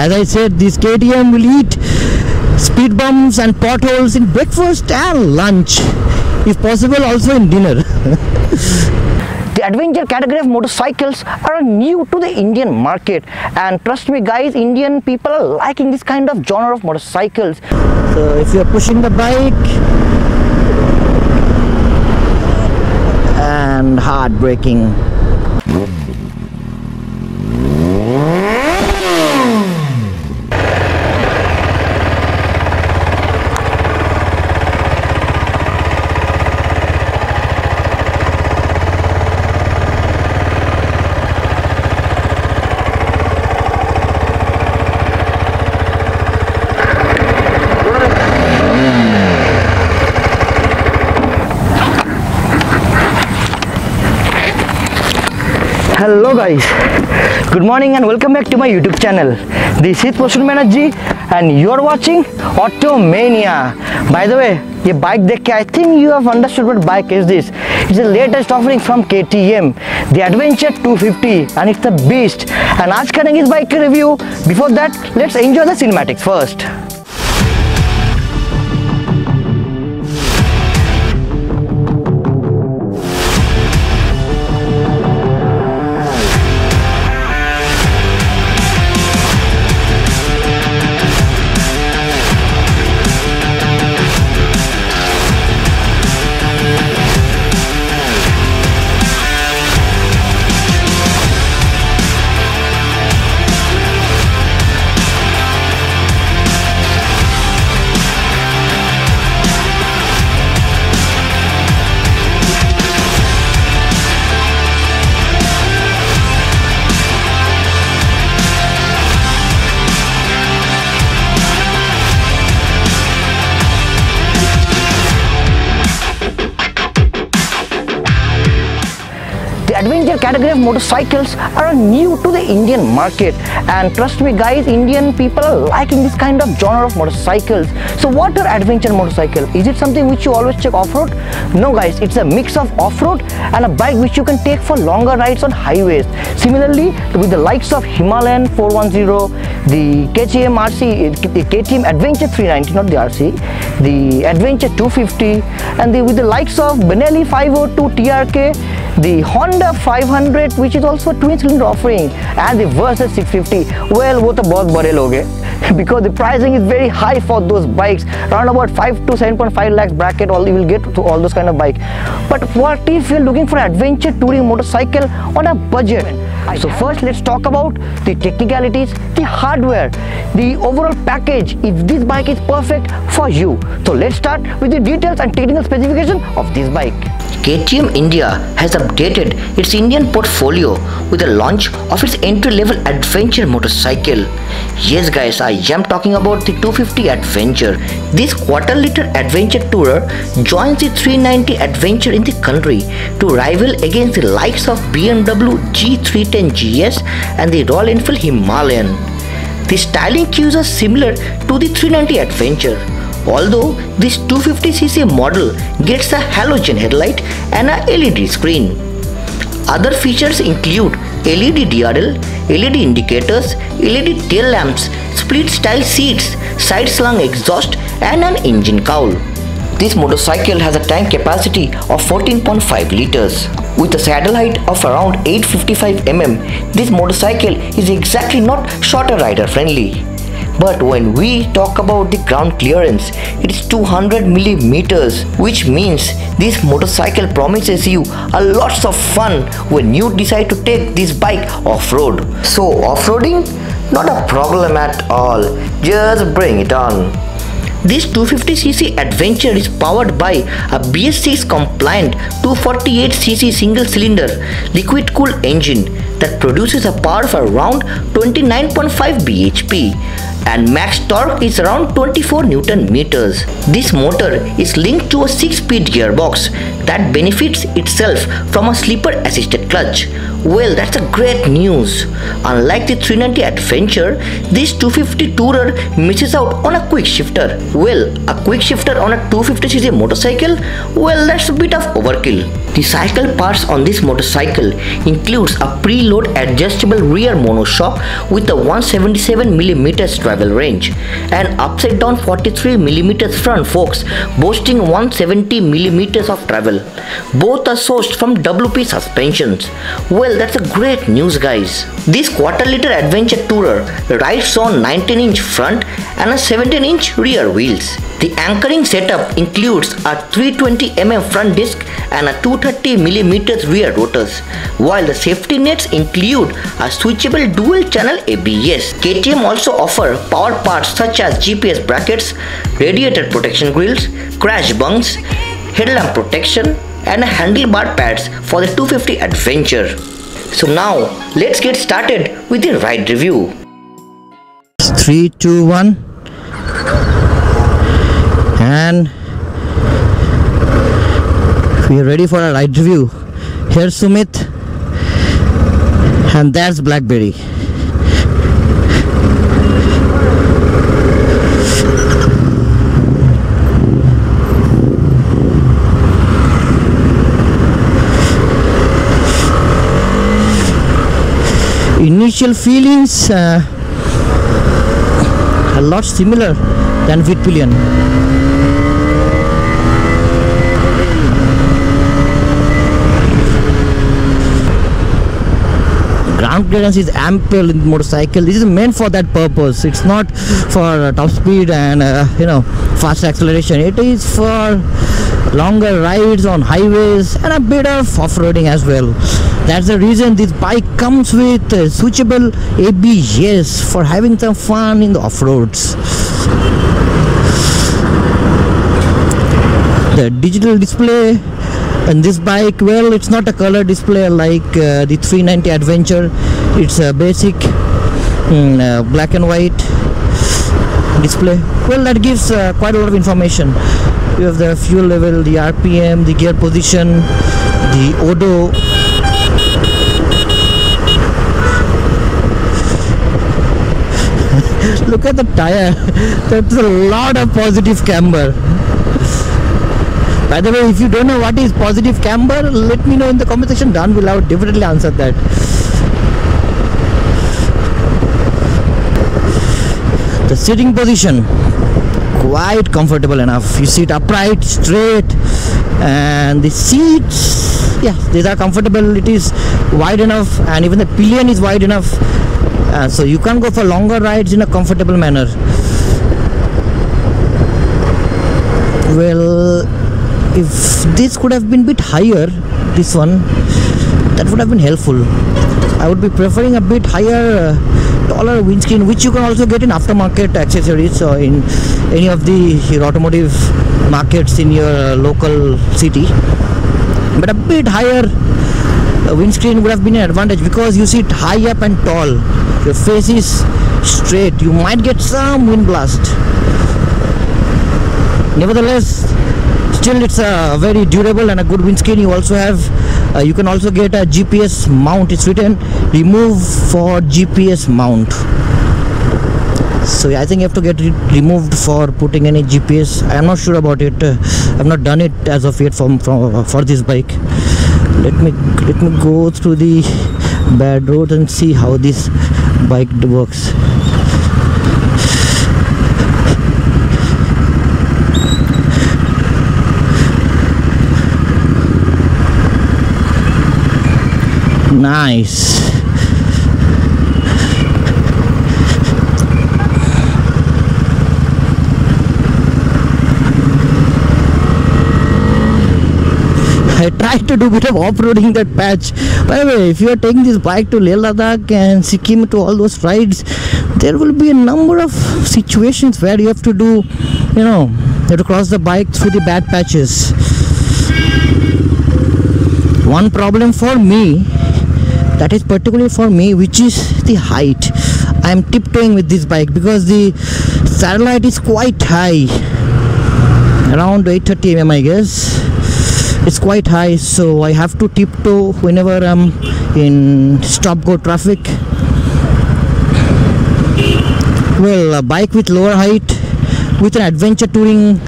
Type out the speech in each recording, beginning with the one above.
As I said, this KTM will eat speed bumps and potholes in breakfast and lunch, if possible also in dinner. The adventure category of motorcycles are new to the Indian market, and trust me guys, Indian people are liking this kind of genre of motorcycles. So if you are pushing the bike and hard braking. Hello guys, good morning and welcome back to my YouTube channel. This is Prasun Banerjee and you are watching Automania. By the way, ये bike देख के I think you have understood what bike is this. It's the latest offering from KTM, the Adventure 250, and it's the beast. And आज करेंगे इस bike का review. Before that, let's enjoy the cinematics first. Adventure category of motorcycles are new to the Indian market, and trust me guys, Indian people are liking this kind of genre of motorcycles. So what are adventure motorcycle? Is it something which you always check off-road? No guys, it's a mix of off-road and a bike which you can take for longer rides on highways. Similarly, with the likes of Himalayan 410, the KTM RC, the KTM Adventure 390, not the RC, the Adventure 250, and with the likes of Benelli 502 TRK, the Honda 500, which is also a twin cylinder offering, and the Versus 650. Well, वो तो बहुत बड़े लोग हैं because the pricing is very high for those bikes, around about 5 to 7.5 lakhs bracket. All you will get to all those kind of bike. But what if you're looking for an adventure touring motorcycle on a budget? So first, let's talk about the technicalities, the hardware, the overall package, if this bike is perfect for you. So let's start with the details and technical specification of this bike. KTM India has updated its Indian portfolio with the launch of its entry-level adventure motorcycle. Yes guys, I am talking about the 250 Adventure. This quarter-liter adventure tourer joins the 390 Adventure in the country to rival against the likes of BMW G310 GS and the Royal Enfield Himalayan. The styling cues are similar to the 390 Adventure, although this 250cc model gets a halogen headlight and a LED screen. Other features include LED DRL, LED indicators, LED tail lamps, split style seats, side slung exhaust and an engine cowl. This motorcycle has a tank capacity of 14.5 liters. With a saddle height of around 855 mm, this motorcycle is exactly not shorter rider friendly. But when we talk about the ground clearance, it is 200 millimeters, which means this motorcycle promises you a lots of fun when you decide to take this bike off-road. So off-roading? Not a problem at all, just bring it on. This 250cc Adventure is powered by a BS6 compliant 248cc single cylinder liquid cooled engine that produces a power of around 29.5 bhp and max torque is around 24 Newton meters. This motor is linked to a 6-speed gearbox that benefits itself from a slipper assisted clutch. Well, that's a great news. Unlike the 390 Adventure, this 250 Tourer misses out on a quick shifter. Well, a quick shifter on a 250cc motorcycle? Well, that's a bit of overkill. The cycle parts on this motorcycle includes a pre multi-load adjustable rear monoshock with a 177mm travel range and upside down 43mm front forks boasting 170mm of travel. Both are sourced from WP suspensions. Well, that's a great news, guys. This quarter-liter adventure tourer rides on 19-inch front and a 17-inch rear wheels. The anchoring setup includes a 320mm front disc and a 230mm rear rotors, while the safety nets include a switchable dual-channel ABS. KTM also offer power parts such as GPS brackets, radiator protection grills, crash bunks, headlamp protection, and handlebar pads for the 250 Adventure. So now, let's get started with the ride review. 3, 2, 1. And we are ready for a ride review. Here's Sumit, and that's Blackberry. Initial feelings a lot similar than with Pillion. Ground clearance is ample in motorcycle. This is meant for that purpose. It's not for top speed and fast acceleration. It is for longer rides on highways and a bit of off-roading as well. That's the reason this bike comes with switchable ABS for having some fun in the off-roads. The digital display and this bike, well, it's not a color display like the 390 Adventure. It's a basic black and white display. Well, that gives quite a lot of information. You have the fuel level, the RPM, the gear position, the odo. Look at the tire. That's a lot of positive camber. By the way, if you don't know what is positive camber, let me know in the comment section down below. I would definitely answer that. The sitting position, quite comfortable enough. You sit upright, straight, and the seats, yeah, these are comfortable. It is wide enough, and even the pillion is wide enough, so you can go for longer rides in a comfortable manner. Well, if this could have been a bit higher, this one, that would have been helpful. I would be preferring a bit higher, taller windscreen, which you can also get in aftermarket accessories or in any of the automotive markets in your local city. But a bit higher windscreen would have been an advantage because you sit high up and tall. Your face is straight. You might get some wind blast. Nevertheless, still it's a very durable and a good windscreen. You also have you can also get a GPS mount. It's written remove for GPS mount. So I think you have to get it removed for putting any GPS. I am not sure about it. I've not done it as of yet for this bike. Let me go through the bad road and see how this bike works. Nice. I tried to do a bit of off-roading that patch. By the way, if you are taking this bike to Leh Ladakh and Sikkim to all those rides, there will be a number of situations where you have to do, you have to cross the bike through the bad patches. One problem for me, that is particularly for me, which is the height. I am tiptoeing with this bike because the saddle height is quite high, around 830 mm I guess. It's quite high, so I have to tiptoe whenever I'm in stop-go traffic. Well, a bike with lower height with an adventure touring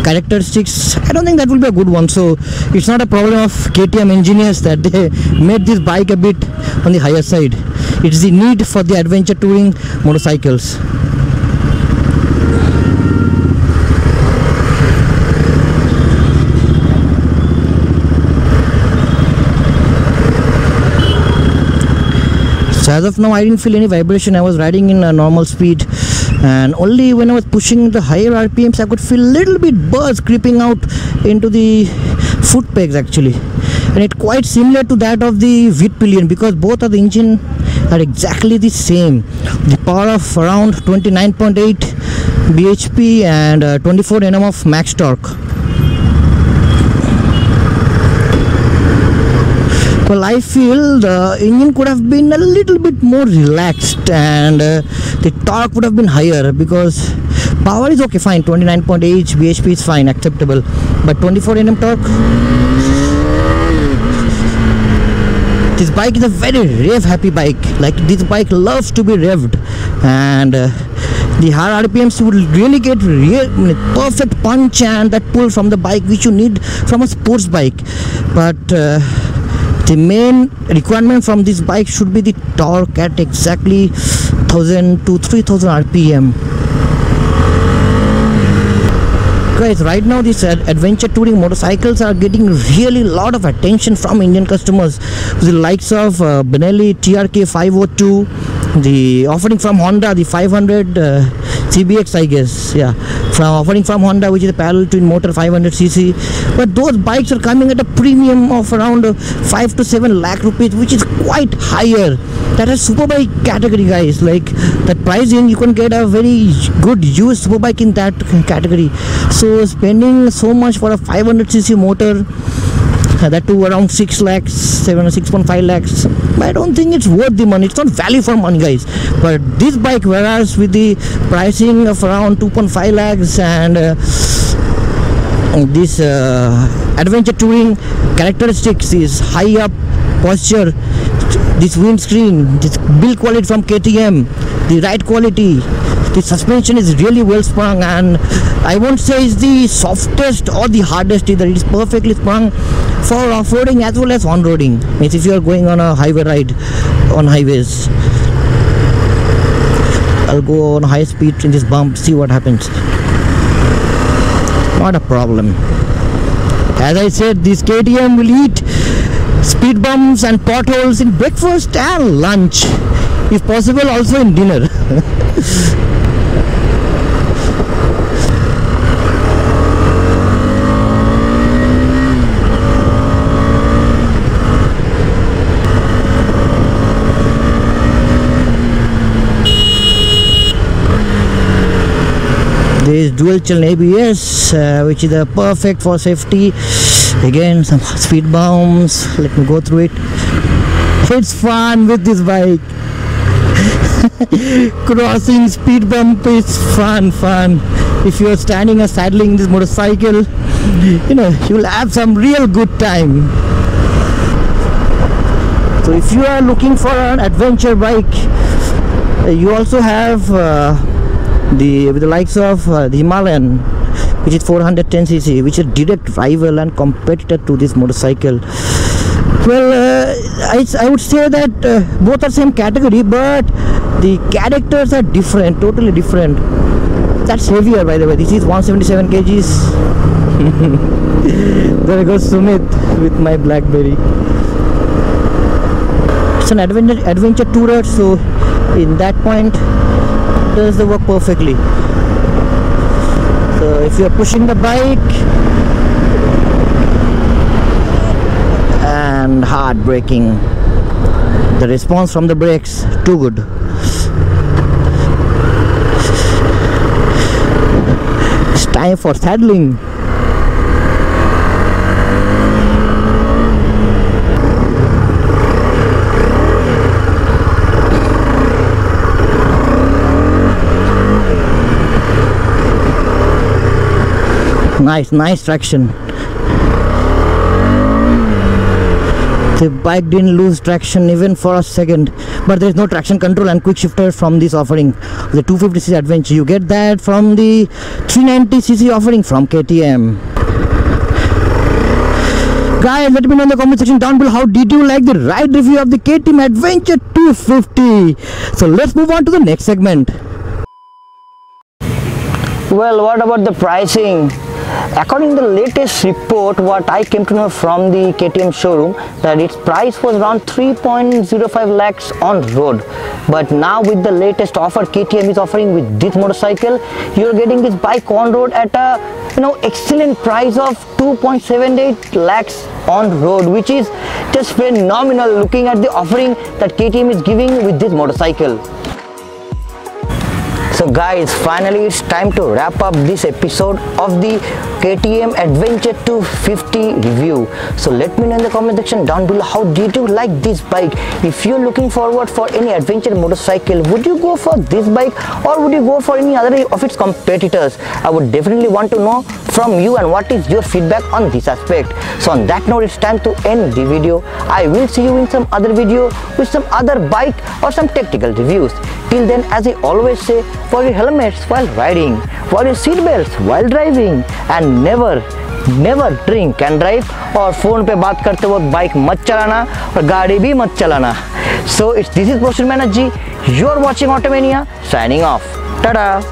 characteristics, I don't think that will be a good one. So it's not a problem of KTM engineers that they made this bike a bit on the higher side. It's the need for the adventure touring motorcycles. So as of now, I didn't feel any vibration. I was riding in a normal speed, and only when I was pushing the higher RPMs I could feel a little bit buzz creeping out into the foot pegs actually, and it's quite similar to that of the Vit Pillion because both of the engine are exactly the same. The power of around 29.8 bhp and 24 Nm of max torque. Well, I feel the engine could have been a little bit more relaxed and the torque would have been higher, because power is okay, fine, 29.8 bhp is fine, acceptable, but 24 Nm torque. This bike is a very rev happy bike. Like, this bike loves to be revved, and the higher RPMs would really get perfect punch and that pull from the bike which you need from a sports bike. But the main requirement from this bike should be the torque at exactly 1000 to 3000 RPM. Guys, right now these adventure touring motorcycles are getting really a lot of attention from Indian customers. The likes of Benelli TRK 502, the offering from Honda, the 500 CBX, I guess, yeah, from offering from Honda, which is a parallel twin motor 500cc. But those bikes are coming at a premium of around 5 to 7 lakh rupees, which is quite higher. That is superbike category, guys. Like, that pricing, you can get a very good used superbike in that category. So spending so much for a 500cc motor, that too around 6 lakhs, 7 or 6.5 lakhs, I don't think it's worth the money. It's not value for money, guys. But this bike, whereas with the pricing of around 2.5 lakhs and this adventure touring characteristics is high up posture, this windscreen, this build quality from KTM, the ride quality, the suspension is really well sprung, and I won't say it's the softest or the hardest either. It is perfectly sprung for off-roading as well as on-roading. Means if you are going on a highway ride on highways. I'll go on high speed in this bump, see what happens. Not a problem. As I said, this KTM will eat speed bumps and potholes in breakfast and lunch, if possible also in dinner. There is dual channel ABS, which is perfect for safety. Again, some speed bumps. Let me go through it. It's fun with this bike. Crossing speed bump is fun. If you are standing or saddling this motorcycle, you know, you'll have some real good time. So if you are looking for an adventure bike, you also have with the likes of the Himalayan, which is 410cc, which is direct rival and competitor to this motorcycle. Well, I would say that both are same category, but the characters are different, totally different. That's heavier, by the way. This is 177 kgs. There goes Sumit with my BlackBerry. It's an adventure tourer, so in that point does the work perfectly. So if you are pushing the bike and hard braking, the response from the brakes too good. It's time for saddling. Nice traction. The bike didn't lose traction even for a second, but there is no traction control and quick shifter from this offering. The 250cc Adventure, you get that from the 390cc offering from KTM. Guys, let me know in the comment section down below, how did you like the ride review of the KTM Adventure 250? So let's move on to the next segment. Well, what about the pricing? According to the latest report, what I came to know from the KTM showroom, that its price was around 3.05 lakhs on road. But now with the latest offer KTM is offering with this motorcycle, you're getting this bike on road at a excellent price of 2.78 lakhs on road, which is just phenomenal looking at the offering that KTM is giving with this motorcycle. So guys, finally it's time to wrap up this episode of the KTM Adventure 250 review. So let me know in the comment section down below, how did you like this bike? If you're looking forward for any adventure motorcycle, would you go for this bike or would you go for any other of its competitors? I would definitely want to know from you, and what is your feedback on this aspect. So on that note, it's time to end the video. I will see you in some other video with some other bike or some technical reviews. Till then, as I always say, wear your helmets while riding, wear your seatbelts while driving, and never drink and drive, और phone पे बात करते वक्त bike मत चलाना और गाड़ी भी मत चलाना. So this is Prashant Banerjee. You are watching Automania. Signing off. Ta-da.